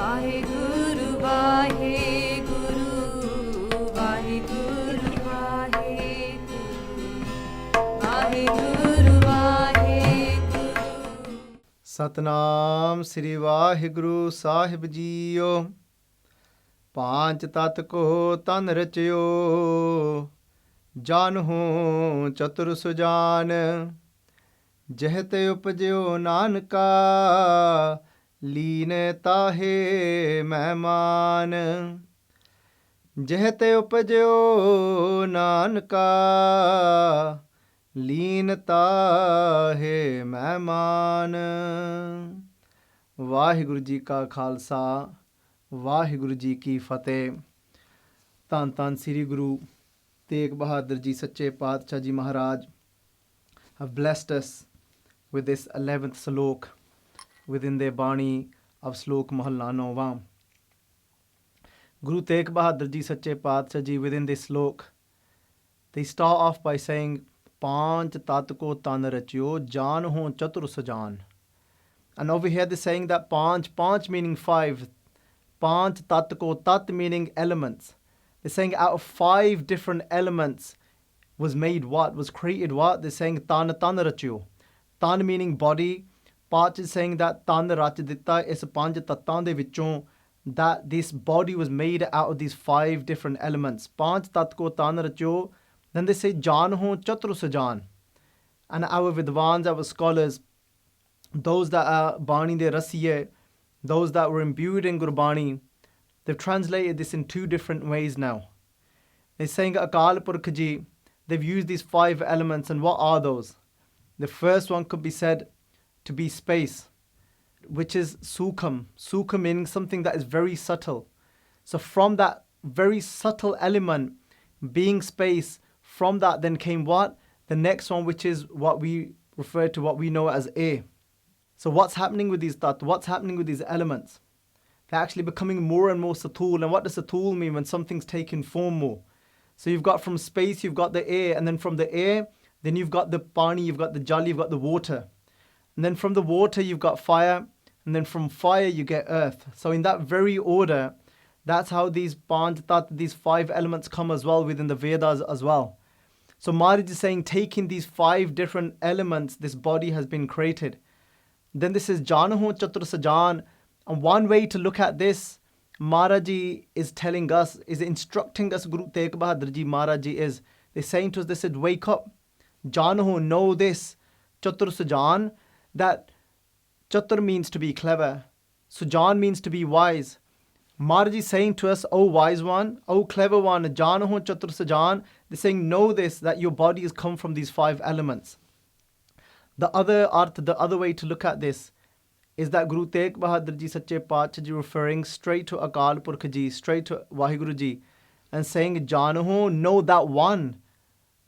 Vaheguru, Vaheguru, Vaheguru, Vaheguru, Vaheguru, Vaheguru. Satnam Shri Waheguru Sahib ਜੀਓ। ਪਾਂਚ ਤਤ ਕੋ ਤਨ ਰਚਿਓ, ਜਾਨਹੂ ਚਤੁਰ ਸੁਜਾਨ। ਜਹ ਤੇ ਉਪਜਿਓ ਨਾਨਕਾ, ਲੀਨ ਤਾਹੇ ਮਹਿਮਾਨ। ਜਹ ਤੇ ਉਪਜਿਓ ਨਾਨਕਾ, ਲੀਨ ਤਾਹੇ ਮਹਿਮਾਨ। ਵਾਹਿਗੁਰੂ ਜੀ ਕਾ ਖਾਲਸਾ, ਵਾਹਿਗੁਰੂ ਜੀ ਕੀ ਫਤਿਹ। ਧੰਨ ਧੰਨ ਸ੍ਰੀ ਗੁਰੂ ਤੇਗ ਬਹਾਦਰ ਜੀ ਸੱਚੇ ਪਾਤਸ਼ਾਹ ਜੀ ਮਹਾਰਾਜ have blessed us with this 11th Salok within their Bani of Salok Mehalla 9. Guru Tegh Bahadur Ji Sache Paatshah Ji, within this Salok, they start off by saying, Paanch Tat ko tan Rachio, jaanhu chatur sujaan. And over here they're saying that Paanch meaning 5, Paanch Tat ko, Tat meaning elements. They're saying out of 5 different elements was made what? Was created what? They're saying tan rachio. Tan meaning body. Paanch is saying that tan rach ditta is panch tattan de vichon, that this body was made out of these 5 different elements. Paanch tat ko tan rachio. Then they say jaanhu chatur sujaan. And our vidwans, our scholars, those that are Bani de Rachio, those that were imbued in Gurbani, they've translated this in 2 different ways now. They're saying Akal Purkh Ji, they've used these 5 elements, and what are those? The first one could be said to be space, which is sukham. Sukham meaning something that is very subtle. So from that very subtle element, being space, from that then came what? The next one, which is what we refer to, what we know as air. So what's happening with these tat? What's happening with these elements? They're actually becoming more and more satul. And what does satul mean? When something's taken form more. So you've got from space, you've got the air, and then from the air, then you've got the Bani, you've got the jal, you've got the water. And then from the water, you've got fire, and then from fire, you get earth. So in that very order, that's how these Paanch Tat, these 5 elements come as well within the Vedas as well. So Maharaj is saying, taking these 5 different elements, this body has been created. Then this is jaanhu chatur sujaan. And one way to look at this, Maharaj is telling us, is instructing us, Guru Tegh Bahadur Ji Maharaj is, they're saying to us, they said, wake up, jaanhu, know this, chatur sujaan, that chatur means to be clever, sujaan means to be wise. Maharaj is saying to us, oh wise one, oh clever one, jaanhu chatur sujaan, they're saying, know this, that your body has come from these 5 elements. The other way to look at this is that Guru Tegh Bahadur Ji Sache Paatshah Ji referring straight to Akal Purkh Ji, straight to Vaheguru Ji, and saying, Jaanhu, know that one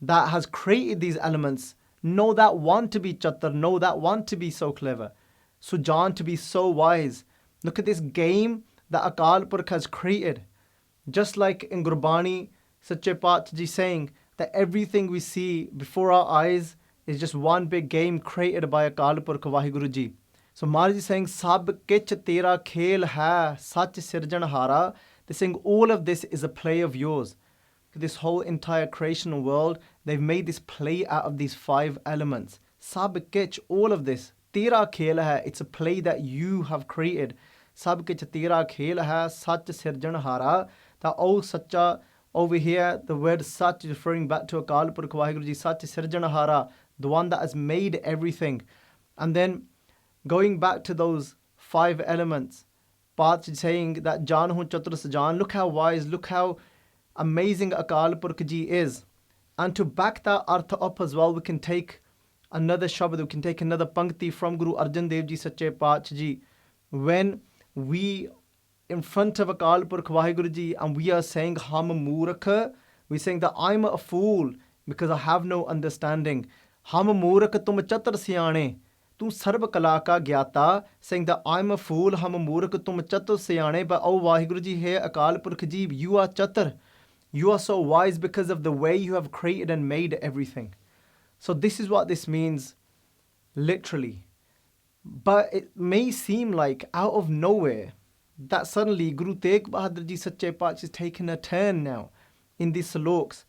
that has created these elements, know that one to be chatur, know that one to be so clever, Sujaan, to be so wise. Look at this game that Akal Purkh has created. Just like in Gurbani, Sache Paatshah Ji saying that everything we see before our eyes is just one big game created by Akal Purkh Vaheguru Ji. So Maharaj is saying, Sab kich tera khel hai, sach sirjanhara. They're saying all of this is a play of yours. This whole entire creational world, they've made this play out of these 5 elements. Sab kich, all of this. Tera khel hai, it's a play that you have created. Sab kich tera khel hai, sach sirjanhara. That oh sacha, over here, the word sach is referring back to Akal Purkh Vaheguru Ji, sach sirjanhara, the one that has made everything. And then going back to those 5 elements, Paanch is saying that jaanhu chatur sujaan, look how wise, look how amazing Akal Purkh Ji is. And to back that artha up as well, we can take another shabad, we can take another pankti from Guru Arjan Dev Ji Sache Paatshah Ji. When we in front of Akal Purkh Vaheguru Ji and we are saying Ham Moorakh, we're saying that I'm a fool because I have no understanding. Ham Moorakh tum chatur siyane. Tu sarv kala ka gyata, saying that I'm a fool, hum murk, tum chatur siyane. But oh Vaheguru Ji, hey Akal Purkh Ji, you are chatur. You are so wise because of the way you have created and made everything. So this is what this means literally. But it may seem like out of nowhere, that suddenly Guru Tegh Bahadur Ji Sache Paatshah is taking a turn now in these Saloks,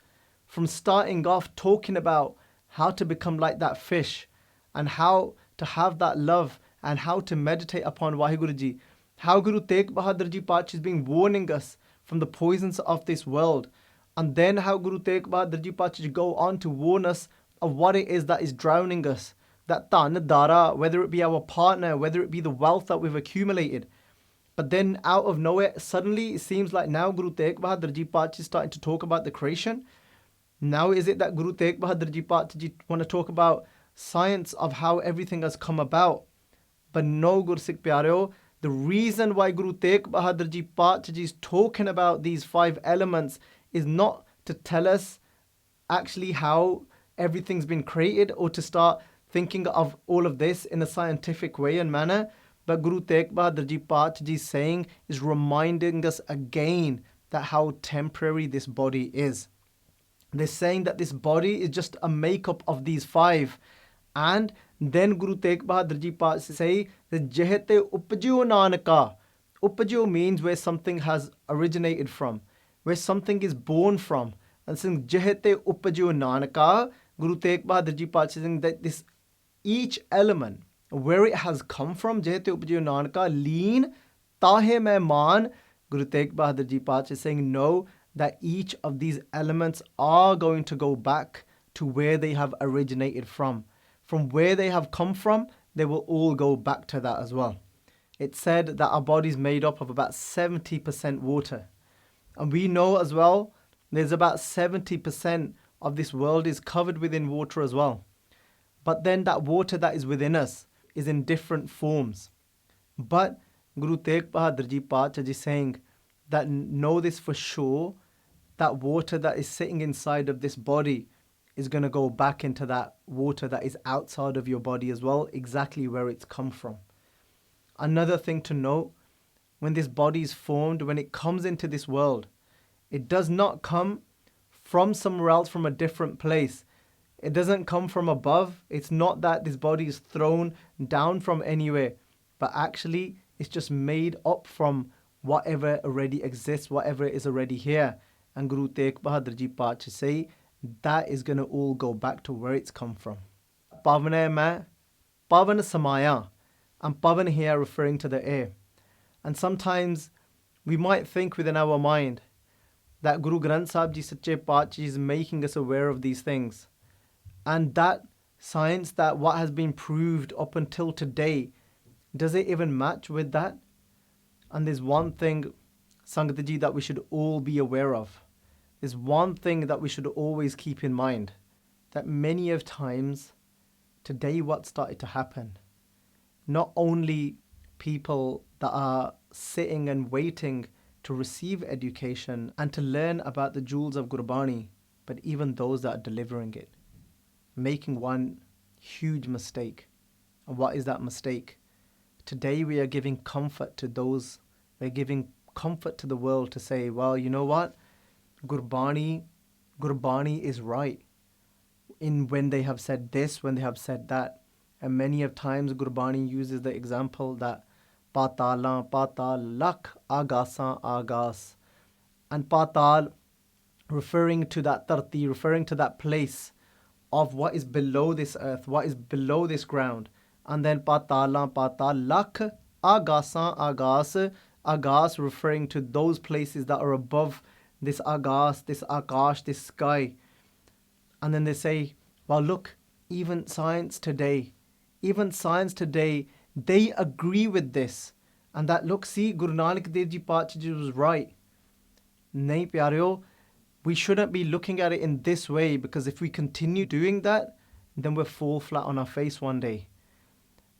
from starting off talking about how to become like that fish and how to have that love and how to meditate upon Waheguru Ji. How Guru Tegh Bahadur Ji Paatshah is being warning us from the poisons of this world. And then how Guru Tegh Bahadur Ji Paatshah go on to warn us of what it is that is drowning us. That Tan Dara, whether it be our partner, whether it be the wealth that we've accumulated. But then out of nowhere, suddenly it seems like now Guru Tegh Bahadur Ji Paatshah is starting to talk about the creation. Now is it that Guru Tegh Bahadur Ji Paatshah want to talk about science of how everything has come about? But no, Gursikh Pyareo, the reason why Guru Tegh Bahadur Ji Paatshah is talking about these 5 elements is not to tell us actually how everything's been created or to start thinking of all of this in a scientific way and manner. But Guru Tegh Bahadur Ji Paatshah is saying, is reminding us again that how temporary this body is. They're saying that this body is just a makeup of these 5. And then Guru Tegh Bahadur Ji Paatshah say that jehte upjio naanakaa. Upjio means where something has originated from, where something is born from. And saying jehte upjio naanakaa, Guru Tegh Bahadur Ji Paatshah saying that this each element, where it has come from, jehte upjio naanakaa, leen, taahe, maan. Guru Tegh Bahadur Ji Paatshah is saying no, that each of these elements are going to go back to where they have originated from. From where they have come from, they will all go back to that as well. It's said that our body is made up of about 70% water. And we know as well, there's about 70% of this world is covered within water as well. But then that water that is within us is in different forms. But Guru Tegh Bahadur Ji Paatshah is saying that know this for sure, that water that is sitting inside of this body is going to go back into that water that is outside of your body as well, exactly where it's come from. Another thing to note, when this body is formed, when it comes into this world, it does not come from somewhere else, from a different place. It doesn't come from above. It's not that this body is thrown down from anywhere, but actually it's just made up from whatever already exists, whatever is already here. And Guru Tegh Bahadur Ji Paatshah say that is going to all go back to where it's come from. Pavane mein pavan samaya, and pavan here referring to the air. And sometimes we might think within our mind that Guru Granth Sahib Ji Sache Paatshah is making us aware of these things. And that science, that what has been proved up until today, does it even match with that? And there's one thing, Sangat Ji, that we should all be aware of. There's one thing that we should always keep in mind, that many of times, today what started to happen, not only people that are sitting and waiting to receive education and to learn about the jewels of Gurbani, but even those that are delivering it, making one huge mistake. And what is that mistake? Today we are giving comfort to those, we're giving comfort to the world to say, well, you know what? Gurbani is right in when they have said this, when they have said that. And many of times Gurbani uses the example that Patala, Patal, Lak, Agasan, Agas. And Patal referring to that Tarti, referring to that place of what is below this earth, what is below this ground. And then Patala, Patal, Lak, Agasan, Agas. Agas referring to those places that are above this Agas, this Akash, this sky. And then they say, well, look, even science today, they agree with this. And that, look, see, Guru Nanak Dev Ji Paatshah Ji was right. Nahi pyareo, we shouldn't be looking at it in this way, because if we continue doing that, then we'll fall flat on our face one day.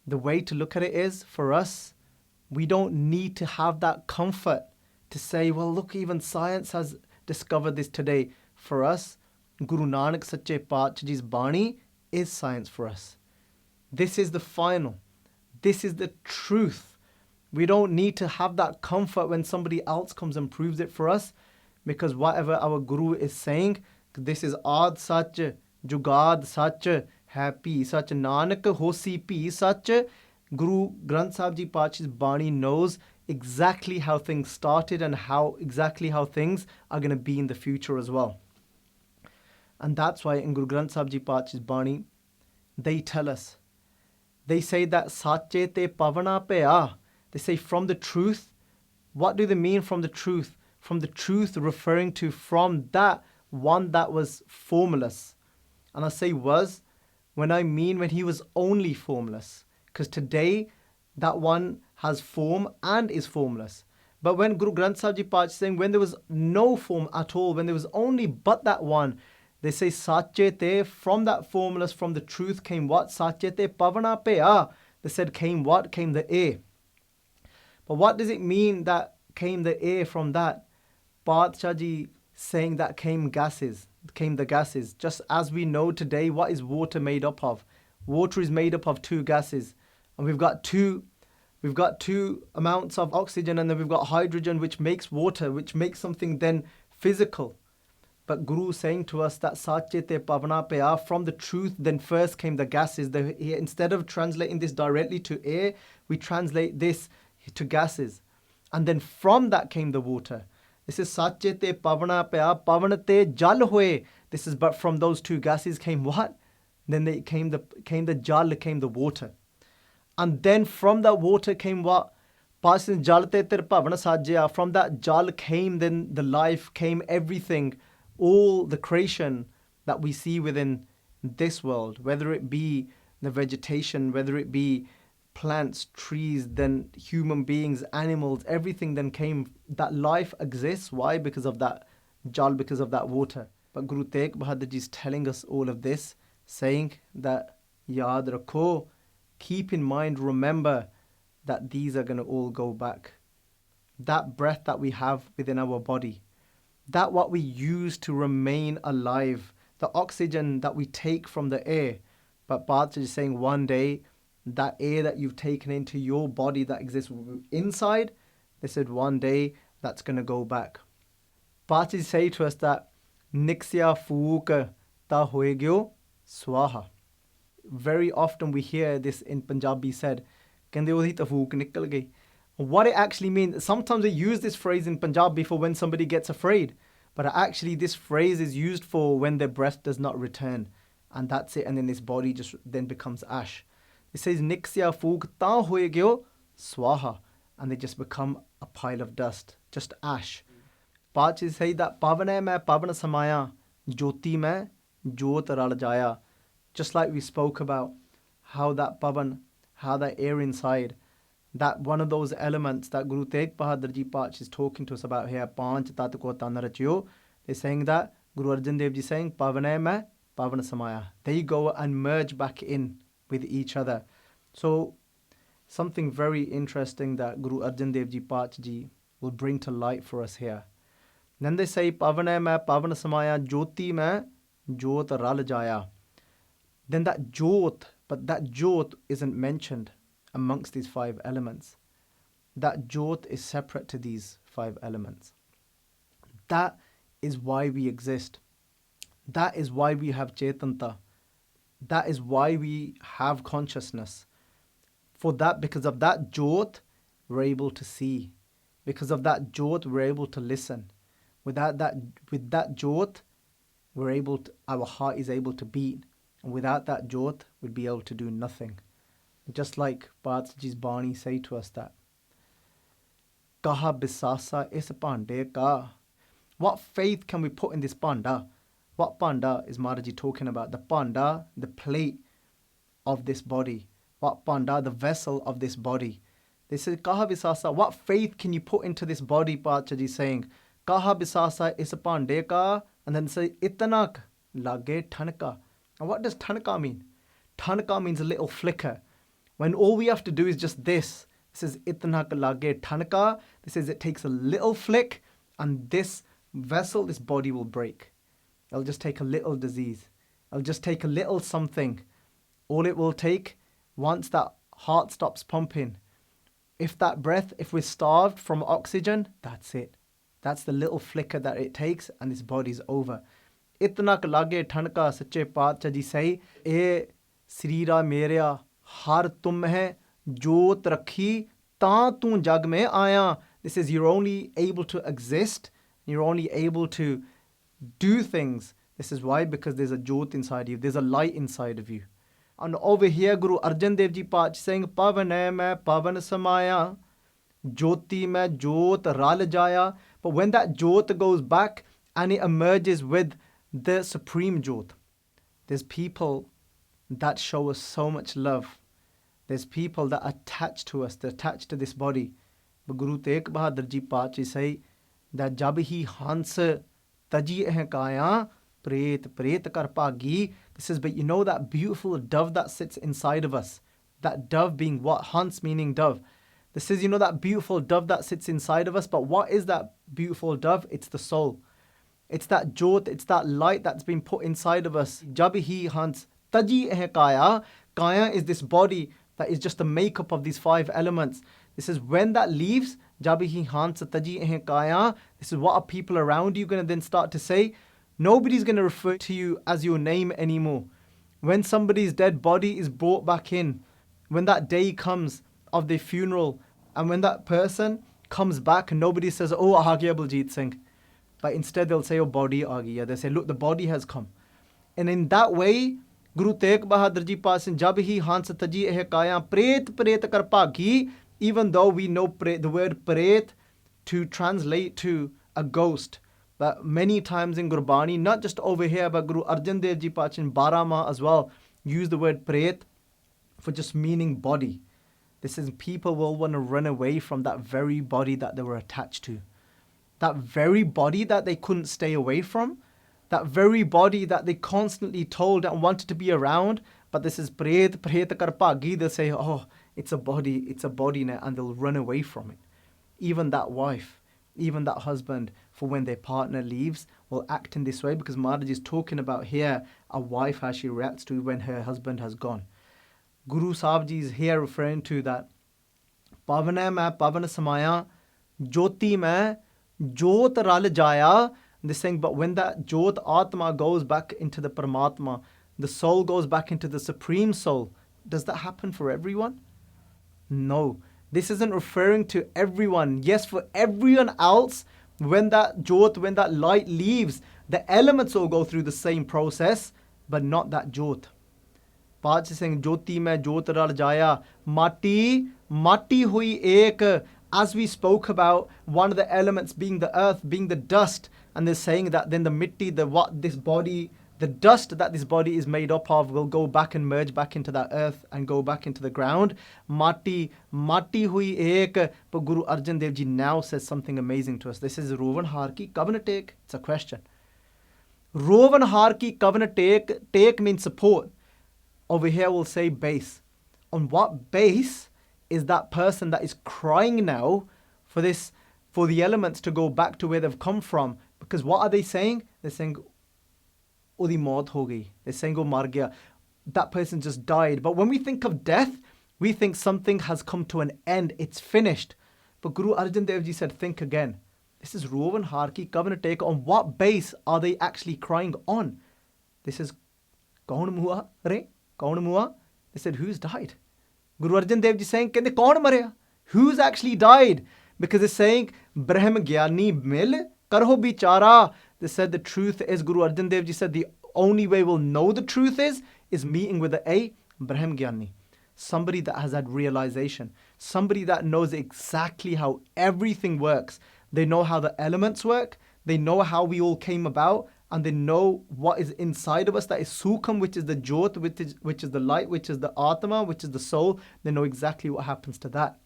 The way to look at it is, for us, we don't need to have that comfort to say, well, look, even science has discovered this today. For us, Guru Nanak Sache Paatshah Ji's Bani is science for us. This is the final. This is the truth. We don't need to have that comfort when somebody else comes and proves it for us, because whatever our Guru is saying, this is Aad Sach, Jugad Sach, Happy Sach, Nanak Hosi Pi Sach. Guru Granth Sahib Ji Paatshah's Bani knows exactly how things started and exactly how things are going to be in the future as well. And that's why in Guru Granth Sahib Ji Paatsh's Bani, they tell us, they say that Sache te pavana peya. They say from the truth. What do they mean from the truth? From the truth referring to from that one that was formless. And I say was, when I mean when he was only formless. Because today, that one has form and is formless. But when Guru Granth Sahib Ji Paatsh is saying, when there was no form at all, when there was only but that one, they say, Sache te, from that formless, from the truth came what? Sache te pavana peya. They said, came what? Came the air. But what does it mean that came the air from that? Paatshah Ji saying that came the gases. Just as we know today, what is water made up of? Water is made up of two gases. And we've got two amounts of oxygen, and then we've got hydrogen, which makes water, which makes something then physical. But Guru is saying to us that Sache te pavana peya, from the truth, then first came the gases. Instead of translating this directly to air, we translate this to gases. And then from that came the water. This is Sache te pavana peya, pavana te jal hoye. This is, but from those two gases came what? Then they came the jal, came the water. And then from that water came what? From that jal came then the life, came everything, all the creation that we see within this world, whether it be the vegetation, whether it be plants, trees, then human beings, animals, everything then came. That life exists. Why? Because of that jal, because of that water. But Guru Tegh Bahadur Ji is telling us all of this, saying that yaad rakho, keep in mind, remember that these are going to all go back. That breath that we have within our body, that what we use to remain alive, the oxygen that we take from the air. But Paatshah is saying one day, that air that you've taken into your body that exists inside, they said one day that's going to go back. Paatshah say to us that Niksya Fuuk Ta Hoye Gyo Swaha. Very often we hear this in Punjabi said, Kende Odhi Ta Fuuk Nikal Gayi. What it actually means, sometimes we use this phrase in Punjabi for when somebody gets afraid, but actually this phrase is used for when their breath does not return, and that's it, and then this body just then becomes ash. It says Niksya Fuuk Ta Hoye Gyo Swaha, and they just become a pile of dust, just ash. Paanch say that Pavane mein pavan samaya, Jyoti mein jyot ral jaya. Just like we spoke about how that pavan, how that air inside, that one of those elements that Guru Tegh Bahadur Ji Paanch is talking to us about here, Paanch Tat ko tan Rachio, they're saying that Guru Arjan Dev Ji saying Pavane mein pavan samaya. They go and merge back in with each other. So something very interesting that Guru Arjan Dev Ji Paanch Ji will bring to light for us here. Then they say Pavane mein pavan samaya, Jyoti mein jyot ral jaya. Then that jyot, but that jyot isn't mentioned amongst these five elements. That jyot is separate to these five elements. That is why we exist. That is why we have Chaitanta. That is why we have consciousness. For that, because of that jyot, we're able to see. Because of that jyot, we're able to listen. With that jyot, our heart is able to beat. And without that jyot, we'd be able to do nothing. Just like Paatshah Ji's Bani say to us that, Kaha bisasa is pande ka. What faith can we put in this panda? What panda is Maharaji talking about? The panda, the plate of this body. What panda, the vessel of this body. They say, Kaha bisasa, what faith can you put into this body? Paanch Ji saying, Kaha bisasa is pande ka. And then say, Itanak lage thanka. And what does thanka mean? Thanka means a little flicker. When all we have to do is just this. This is itna lage thanka. This is it takes a little flick and this vessel, this body will break. It'll just take a little disease. It'll just take a little something. All it will take, once that heart stops pumping, if that breath, if we're starved from oxygen, that's it. That's the little flicker that it takes and this body's over. Itna lage thanka, Sache Paatshah Ji say, E srira meria har tum hai jyot rakhi taan tu jag mein aaya. This is, you're only able to exist, you're only able to do things. This is why, because there's a jyot inside you, there's a light inside of you. And over here, Guru Arjan Dev Ji Paanch saying, Pavan hai main pavan samaya, jyoti mein jyot ral jaya. But when that jyot goes back and it emerges with the supreme jyot, there's people that show us so much love. There's people that attach to us, they're attached to this body. But Guru Tegh Bahadur Ji Paanch say that jab hi hans taji eh kaya, Pret kar bhagi. This is, but you know that beautiful dove that sits inside of us. That dove being what? Hans meaning dove. This is, you know, that beautiful dove that sits inside of us. But what is that beautiful dove? It's the soul. It's that jyot, it's that light that's been put inside of us. Jab hi hans taji eh kaya. Kaya is this body that is just the makeup of these 5 elements. This is when that leaves, jab hi hans taji eh kaya. This is what are people around you going to then start to say? Nobody's going to refer to you as your name anymore. When somebody's dead body is brought back in, when that day comes of their funeral, and when that person comes back, nobody says, oh, aa gaya Baljit Singh. But instead they'll say, oh, body aa gaya. They say, look, the body has come. And in that way, Guru Tegh Bahadur Ji Paanch, jab hi hans taji eh kaya, pret kar bhagi. Even though we know the word pret to translate to a ghost, but many times in Gurbani, not just over here, but Guru Arjan Dev Ji Paanch in Barama as well, use the word pret for just meaning body. This is, people will want to run away from that very body that they were attached to. That very body that they couldn't stay away from. That very body that they constantly told and wanted to be around. But this is pret kar bhagi. They'll say, oh, it's a body now, and they'll run away from it. Even that wife, even that husband, for when their partner leaves, will act in this way, because Maharaj is talking about here a wife, how she reacts to when her husband has gone. Guru Sahib Ji is here referring to that pavan hai main pavan samaya, jyoti mein jyot ral jaya. They're saying, but when that jyot atma goes back into the Paramatma, the soul goes back into the supreme soul, does that happen for everyone? No. This isn't referring to everyone. Yes, for everyone else, when that jyot, when that light leaves, the elements will go through the same process, but not that jyot. Paanch is saying, jyoti mein jyot ral jaya, mati hui ek. As we spoke about, one of the elements being the earth, being the dust, and they're saying that then the mitti, this body, the dust that this body is made up of will go back and merge back into that earth and go back into the ground. Mati hui ek. But Guru Arjan Dev Ji now says something amazing to us. This is Rovan Har ki covenant take. It's a question. Rovan Har ki covenant take. Take means support. Over here we'll say base. On what base is that person that is crying now for the elements to go back to where they've come from? Because what are they saying? They're saying, Odi maut ho gayi. They're saying, oh, mar gaya. That person just died. But when we think of death, we think something has come to an end. It's finished. But Guru Arjan Dev Ji said, think again. This is Rovan Har ki covenant take. On what base are they actually crying on? This is Kaun mua re? Kaun mua? They said, who's died? Guru Arjan Dev Ji saying, Kende kaun marya? Who's actually died? Because it's saying, Brahm Gyani mil karho bichara. They said the truth is, Guru Arjan Dev Ji said, the only way we'll know the truth is meeting with a Brahm Gyani. Somebody that has had realization. Somebody that knows exactly how everything works. They know how the elements work. They know how we all came about. And they know what is inside of us. That is Sukham, which is the Jyot, which is the light, which is the Atma, which is the soul. They know exactly what happens to that.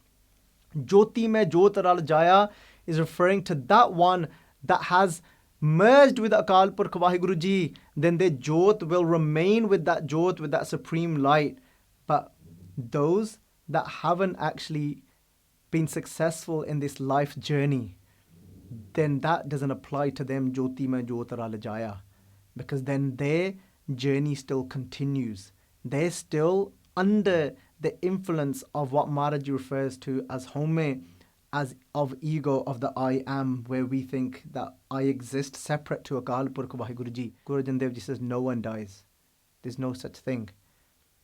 Jyoti mein Jyot ral jaya is referring to that one that has merged with Akal Purkh Vaheguru Ji. Then the Jyot will remain with that Jyot, with that supreme light. But those that haven't actually been successful in this life journey, then that doesn't apply to them, Jyoti mein Jyot ral jaya. Because then their journey still continues. They're still under the influence of what Maharaj refers to as home, as of ego, of the I am, where we think that I exist separate to Akal Purkh Vaheguru Ji. Guru Arjan Dev Ji says no one dies. There's no such thing.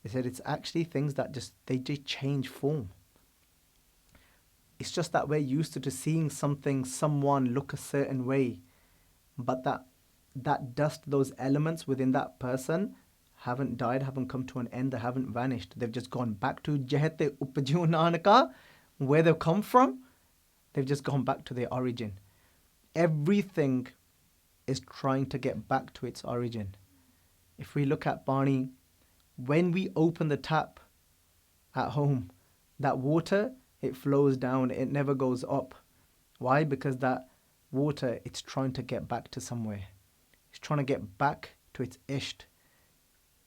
They said it's actually things that they just change form. It's just that we're used to seeing something, someone look a certain way, but that dust, those elements within that person haven't died, haven't come to an end, they haven't vanished. They've just gone back to jaanhu, upjio, naanakaa, where they've come from. They've just gone back to their origin. Everything is trying to get back to its origin. If we look at Bani, when we open the tap at home, that water, it flows down, it never goes up. Why? Because that water, it's trying to get back to somewhere. It's trying to get back to its isht.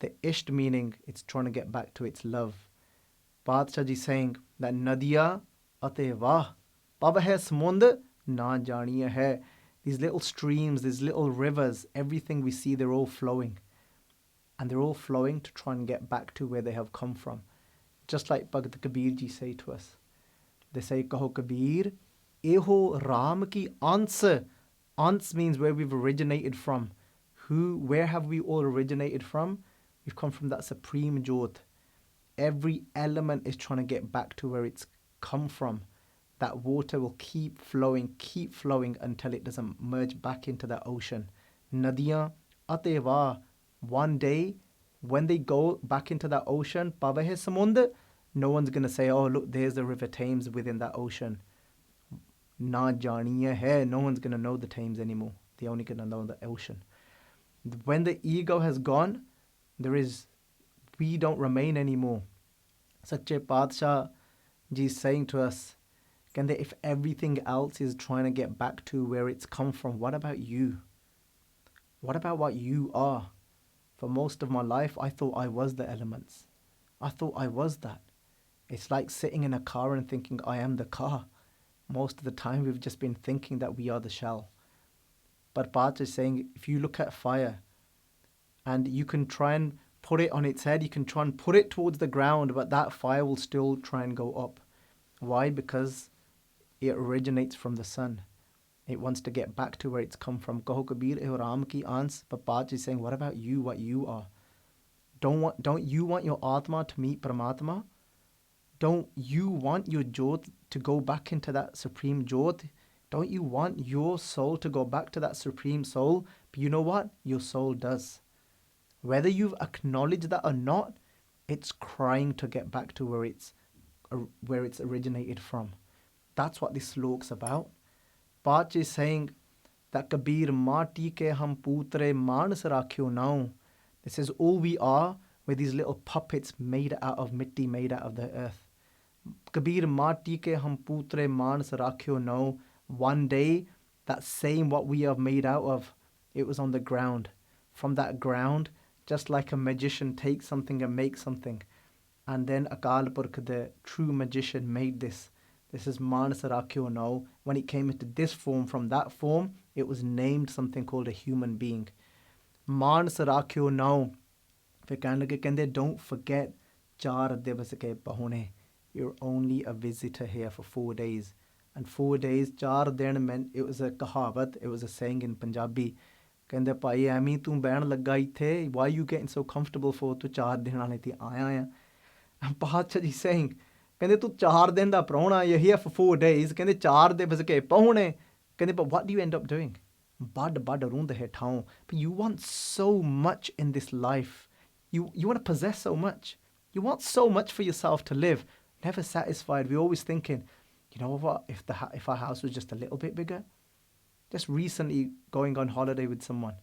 The isht meaning it's trying to get back to its love. Paanch Ji saying that Nadiya ate vah, pab hai samund na jaaniya hai. These little streams, these little rivers, everything we see, they're all flowing. And they're all flowing to try and get back to where they have come from. Just like Bhagat Kabir Ji say to us. They say, Kaho Kabir, eho Ram ki ans. Ans means where we've originated from. Where have we all originated from? We've come from that supreme Jyot. Every element is trying to get back to where it's come from. That water will keep flowing until it doesn't merge back into the ocean. Nadiyan ateva. One day, when they go back into that ocean, pavahe samund, no one's going to say, oh, look, there's the river Thames within that ocean. Na jaaniya hai. No one's going to know the Thames anymore. They're only going to know the ocean. When the ego has gone, we don't remain anymore. Sache Paanch Ji is saying to us, if everything else is trying to get back to where it's come from, what about you? What about what you are? For most of my life, I thought I was the elements. I thought I was that. It's like sitting in a car and thinking I am the car. Most of the time, we've just been thinking that we are the shell. But Paanch is saying, if you look at fire, and you can try and put it on its head, you can try and put it towards the ground, but that fire will still try and go up. Why? Because it originates from the sun. It wants to get back to where it's come from. Kaho Kabir eho Ram ki ans. But Paanch is saying, what about you, what you are? Don't you want your Atma to meet Paramatma? Don't you want your Jyot to go back into that supreme Jyot? Don't you want your soul to go back to that supreme soul? But you know what? Your soul does. Whether you've acknowledged that or not, it's crying to get back to where it's originated from. That's what this slok's about. Paanch is saying that Kabir mati ke hum putre maan se Rachio now. This is all we are. We're these little puppets made out of mitti, made out of the earth. Kabir mati ke hum putre maan se Rachio now. One day, that same what we are made out of, it was on the ground. From that ground, just like a magician takes something and makes something. And then Akal Purkh, the true magician, made this. This is Manas Rachio now. When it came into this form, from that form, it was named something called a human being. Manas Rachio now. Don't forget, Char Divas ke Bahune. You're only a visitor here for 4 days. And 4 days, Char Din meant, it was a kahavat, it was a saying in Punjabi. Kende pai ਐਵੇਂ ਤੂੰ ਬਹਿਣ ਲੱਗਾ ਇੱਥੇ, why you getting so comfortable for? ਤੂੰ 4 ਦਿਨ ਵਾਲੇ ਤੇ ਆਇਆ ਆ. And Paanch Ji saying, ਕਹਿੰਦੇ ਤੂੰ 4 ਦਿਨ ਦਾ ਪ੍ਰਾਹੁਣਾ, you're here for 4 days, ਕਹਿੰਦੇ 4 ਦਿਵਸ ਕੇ ਪਹੁਣੇ. ਕਹਿੰਦੇ but what do you end up doing? Bad ਰੂੰਦ ਹੈ ਠਾਉ. But you want so much in this life. You want to possess so much. You want so much for yourself to live. Never satisfied. We're always thinking, you know what, if our house was just a little bit bigger. Just recently going on holiday with someone,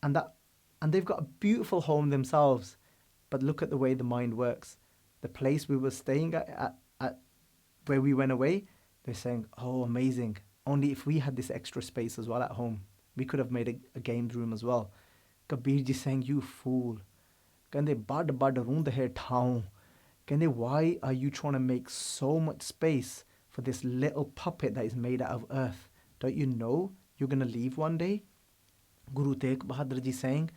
and they've got a beautiful home themselves, but look at the way the mind works. The place we were staying at where we went away, they're saying, oh, amazing. Only if we had this extra space as well at home, we could have made a games room as well. Kabir Ji saying, you fool. Kende bad room the hair town. Kende, why are you trying to make so much space for this little puppet that is made out of earth? Don't you know you're going to leave one day? Guru Tegh Bahadur Ji saying,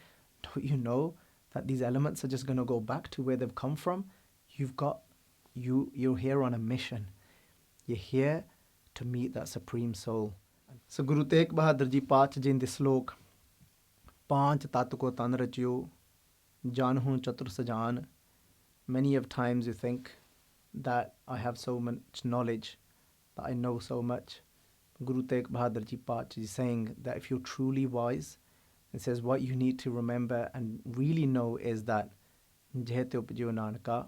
don't you know that these elements are just going to go back to where they've come from? You're here on a mission. You're here to meet that supreme soul. So Guru Tegh Bahadur Ji Paanch Ji in this slok, Paanch Tat ko tan Rachio, jaanhu chatur sujaan. Many of times you think that I have so much knowledge, that I know so much. Guru Tegh Bahadur Ji Paanch is saying that if you're truly wise, it says what you need to remember and really know is that upjio naanakaa,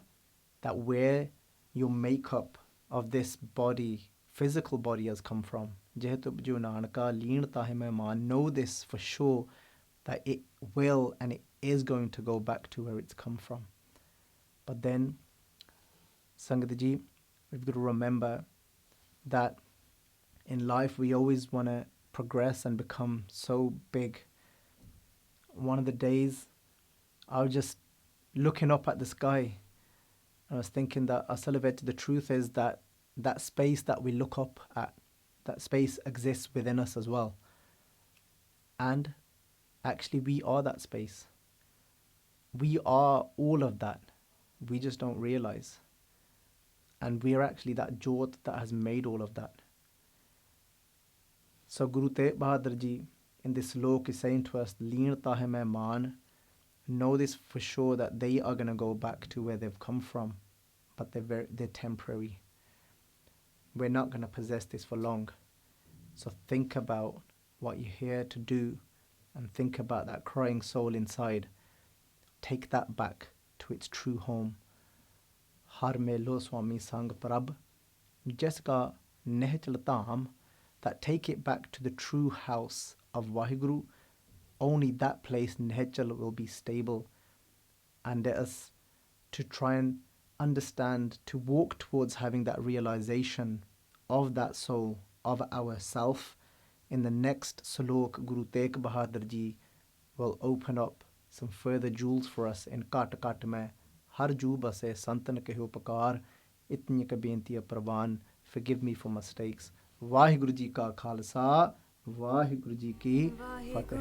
that where your makeup of this body, physical body, has come from. upjio naanakaa, leen taahe maan. Know this for sure, that it will and it is going to go back to where it's come from. But then, Sangat Ji, we've got to remember that in life we always want to progress and become so big. One of the days, I was just looking up at the sky. I was thinking that the truth is that that space that we look up at, that space exists within us as well. And actually we are that space. We are all of that. We just don't realize. And we are actually that jyot that has made all of that. So Guru Tegh Bahadur Ji in this Salok is saying to us, leen taahe maan. Know this for sure, that they are going to go back to where they've come from, but they're temporary. We're not going to possess this for long. So think about what you're here to do and think about that crying soul inside. Take that back to its true home. Har melo swami sang prabh, jiska neh chaltam, that take it back to the true house of Vaheguru. Only that place, Nehchal, will be stable. And let us to try and understand, to walk towards having that realization of that soul, of our self. In the next Salok, Guru Tegh Bahadur Ji will open up some further jewels for us in Kat Kat Mein. Har Ju Base Santan Ke Upakar, Itni Ka Beinti Pravan, forgive me for mistakes. Vaheguru Ji Ka Khalsa, Vaheguru Ji Ki Fateh.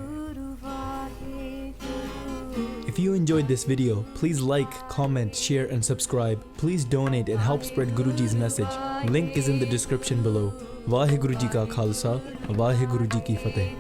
If you enjoyed this video, please like, comment, share and subscribe. Please donate and help spread Guruji's message. Link is in the description below. Vaheguru Ji Ka Khalsa, Vaheguru Ji Ki Fateh.